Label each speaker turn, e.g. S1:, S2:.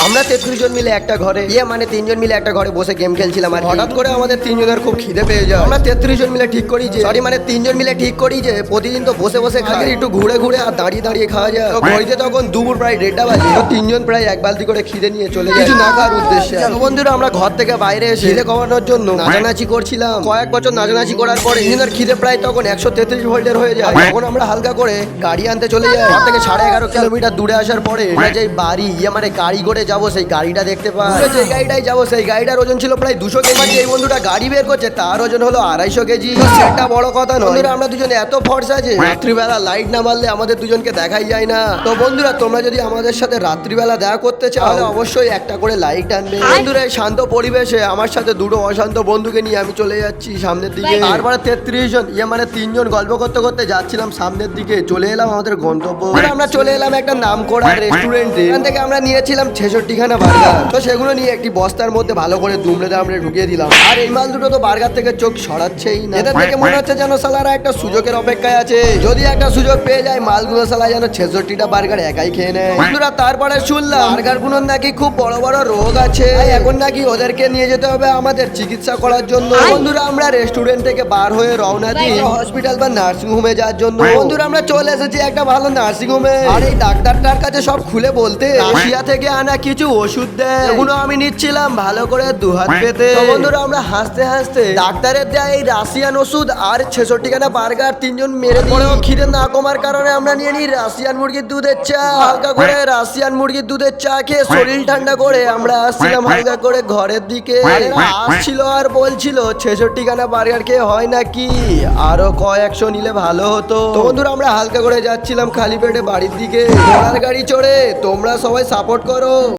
S1: আমরা 33 জন মিলে একটা ঘরে মানে 3 জন মিলে একটা ঘরে বসে গেম খেলছিলাম আর হঠাৎ করে আমাদের 3 জনের খুব খিদে পেয়ে যায়। আমরা 33 জন মিলে ঠিক করি যে মানে 3 জন মিলে ঠিক করি যে প্রতিদিন তো বসে বসে খাই, একটু ঘুরে ঘুরে আর দাঁড়িয়ে দাঁড়িয়ে খাওয়া যায়। তো ঘড়িতে তখন দুপুর প্রায় 1:30 বাজে। তো 3 জন প্রায় এক বালতি করে খিদে নিয়ে চলে যায় কিছু না খাওয়ার উদ্দেশ্যে। তো বন্ধুরা আমরা ঘর থেকে বাইরে এসে খিদে কমানোর জন্য নাচানাচি করছিলাম। কয়েক বছর নাচানাচি করার পরে ইঞ্জিনের খিদে প্রায় তখন 133 ভোল্টের হয়ে যায়। তখন আমরা হালকা করে গাড়ি আনতে চলে যাই। ঘর থেকে 11.5 কিলোমিটার দূরে আসার পরে আমরা যেই বাড়ি মানে গাড়ি করে যাবো সেই গাড়িটা দেখতে পাই। যে গাড়িটাই যাবো সেই গাড়িটার ওজন ছিল প্রায় 200 কেজি। এই বন্ধুটা গাড়ি বের করছে, তার ওজন হলো 250 কেজি। সেটা বড় কথা নয় বন্ধুরা, আমরা দুজনে এত ফর্সা যে রাত্রিবেলা লাইট না মারলে আমাদের দুজনকে দেখাই যায় না। তো বন্ধুরা তোমরা যদি আমাদের সাথে রাত্রিবেলা দেখা করতে চাও তাহলে অবশ্যই একটা করে লাইট আনবে। বন্ধুরা এই শান্ত পরিবেশে আমার সাথে দুটো অশান্ত বন্ধুকে নিয়ে আমি চলে যাচ্ছি সামনের দিকে। তারপরে 33 জন মানে 3 জন গল্প করতে করতে যাচ্ছিলাম সামনের দিকে। চলে এলাম আমাদের গন্তব্য। আমরা চলে এলাম একটা নাম করা রেস্টুরেন্টে। এখান থেকে আমরা নিয়েছিলাম 66 খানা বার্গার। তো সেগুলো নিয়ে একটি বস্তার মধ্যে ভালো করে দুমড়ে দামড়ে ঢুকিয়ে দিলাম। আর এই মাল দুটো তো বার্গার থেকে চোখ সরাচ্ছেই না। এদের থেকে মনে হচ্ছে যেন সালারা একটা সুযোগের অপেক্ষায় আছে, যদি একটা সুযোগ পেয়ে যায় মালগুলো সালা যেন 66টা বার্গার একাই খেয়ে নেয়। বন্ধুরা তারপরে শুনলাম বার্গার গুলোর নাকি খুব বড় বড় রোগ আছে, এখন নাকি ওদেরকে নিয়ে যেতে হবে আমাদের চিকিৎসা করার জন্য। বন্ধুরা আমরা রেস্টুরেন্ট থেকে বার হয়ে রওনা দিই হসপিটাল বা নার্সিং হোমে যাওয়ার জন্য। বন্ধুরা আমরা চলে এসেছি একটা ভালো নার্সিং হোমে। আর এই ডাক্তারটার কাছে সব খুলে বলতে রাশিয়া থেকে আনা কিছু ওষুধ দেয়, এগুলো আমি নিচ্ছিলাম ভালো করে দুহাত পেতে। বন্ধুরা আমরা হাসতে হাসতে ডাক্তারের দেয়া এই রাশিয়ান ওষুধ আর 66 খানা বার্গার 3 জন মেরে দিই। খিদে না কমার কারণে আমরা নিয়ে নিই রাশিয়ান মুরগির দুধের চা। হালকা করে রাশিয়ান মুরগির দুধের চা খেয়ে শরীর ঠান্ডা করে আমরা আসছিলাম হালকা করে ঘরের দিকে। আসছিল আর বলছিল 66 খানা বার্গার খেয়ে হয় নাকি, আরো কয়েকশো নিলে ভালো হতো। তো বন্ধুরা আমরা হালকা করে যাচ্ছিলাম খালি পেটে বাড়ির দিকে ঘোড়ার গাড়ি চড়ে। তোমরা সবাই সাপোর্ট করো।